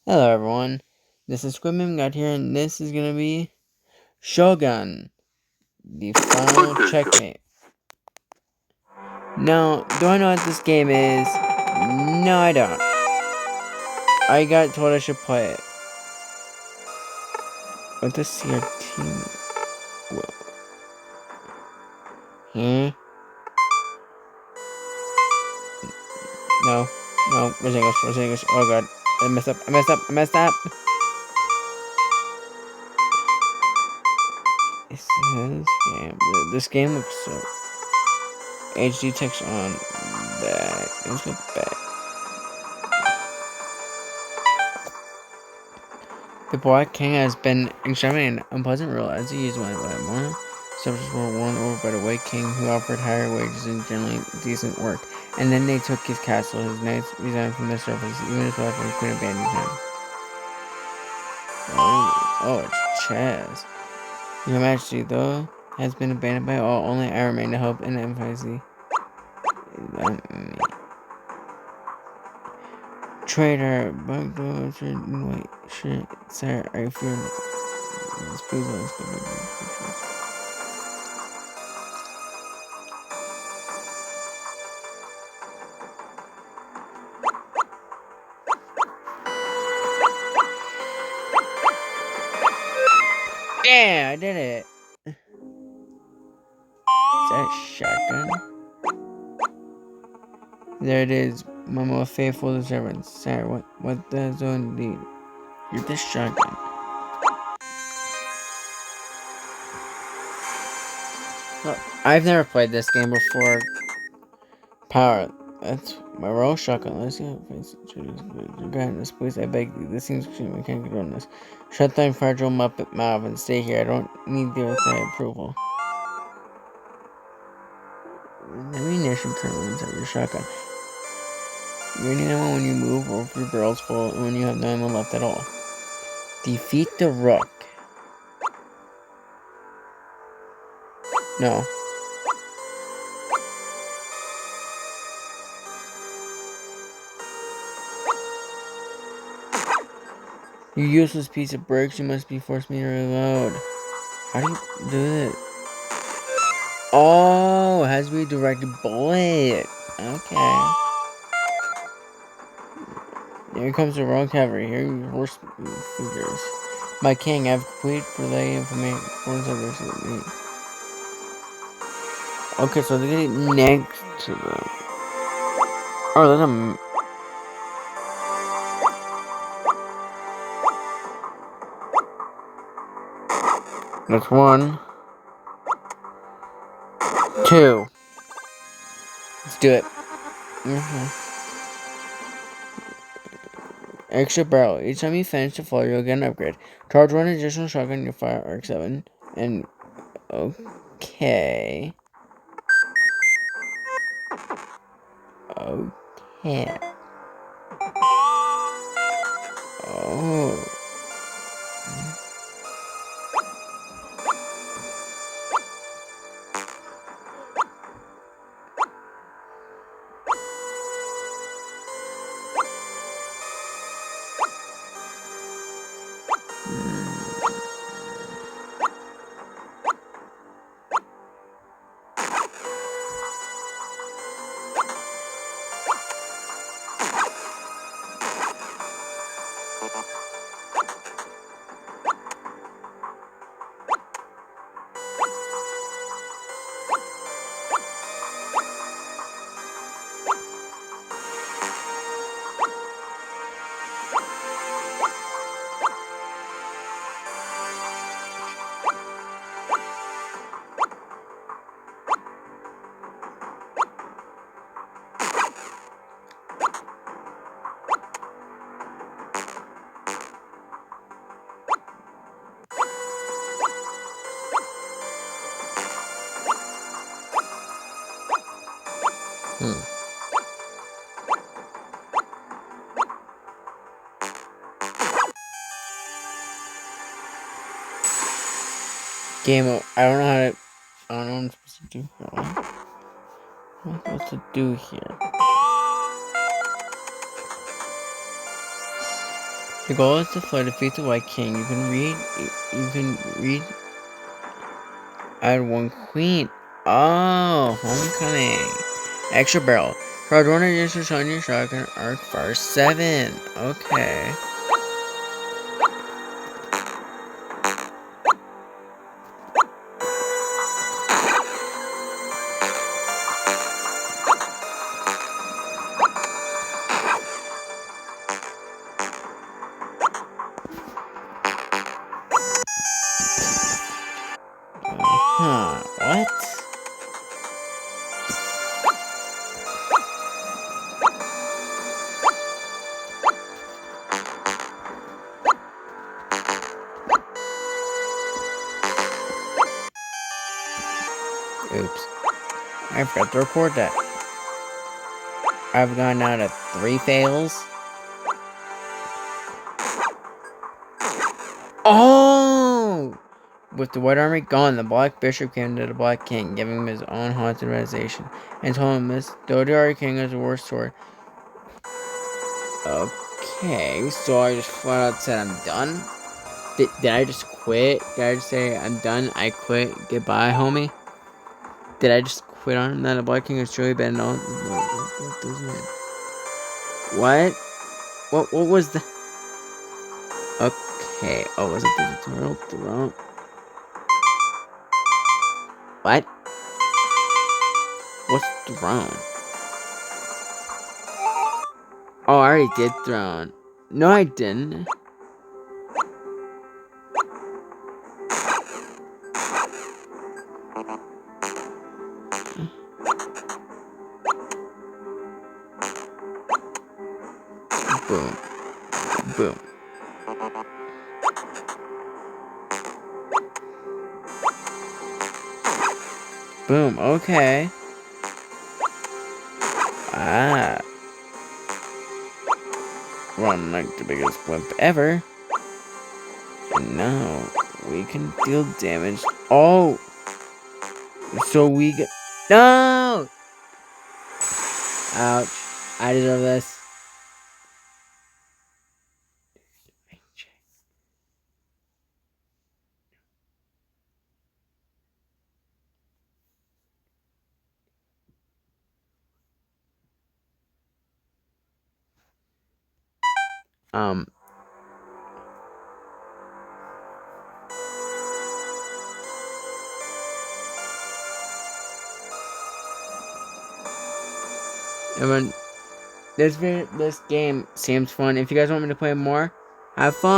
Hello everyone, this is Squidman got here and this is gonna be Shogun, the final checkmate. Now, do I know what this game is? No, I don't. I got told I should play it. What does CRT? Well, No, where's English? Oh god, I messed up. It says game. This game looks so HD text on back. Let's go back. The Black King has been extremely unpleasant rule as he used one by more. Subjects were won over by the White King, who offered higher wages and generally decent work. And then they took his castle. His knights resigned from the surface. Even his wife couldn't abandon him. Oh, it's chess. Your Majesty, though, has been abandoned by all. Only I remain to help and emphasize. Traitor, Bugdog, white shirt, sir, I fear. Please let us go back to the fortress. Yeah, I did it. Is that a shotgun? There it is, my most faithful servant. Sir, what the zone need? You're this shotgun. Well, I've never played this game before. Power. That's my royal shotgun. Let's see how it faces the guidance, please. I beg you. This seems extremely can't get on this. Shut that fragile Muppet mouth and stay here. I don't need the approval. Ammunition currently inside your shotgun. You need ammo when you move or if your barrel's full and when you have no ammo left at all. Defeat the rook. No. You useless piece of bricks, you must be forced me to reload. How do you do it? Oh, it has to be a directed bullet. Okay. Here comes the wrong cavalry. Here are your horse figures. My king, I've completed for the information. Okay, so they're getting next to them. Oh, there's a... That's 1, 2. Let's do it. Extra barrel. Each time you finish the floor, you'll get an upgrade. Charge 1 additional shotgun, you'll fire Arc 7. And... Okay. Okay. Oh. Game over. I don't know how to... I don't know what I'm supposed to do here. What am I supposed to do here? The goal is to play defeat the White King. You can read add one queen. Oh, homecoming. Extra barrel. Charge one of your on your shotgun arc fire 7. Okay. Huh. What? Oops. I forgot to record that. I've gone down to 3 fails. Oh! With the white army gone, the black bishop came to the black king, giving him his own haunted realization, and told him this Dodiari king has a worse sword. Okay, so I just flat out said I'm done? Did I just quit? Did I just say I'm done? I quit. Goodbye, homie? Did I just quit on him? That the black king is truly bad and all? What? What was the... Okay. Oh, was it the tutorial throne? What? What's throne? Oh, I already did throne. No, I didn't. Boom. Boom. Boom. Okay. Ah. Run like the biggest blimp ever. And now we can deal damage. Oh! So we get... No! Ouch. I deserve this. Everyone, this game seems fun. If you guys want me to play more, have fun.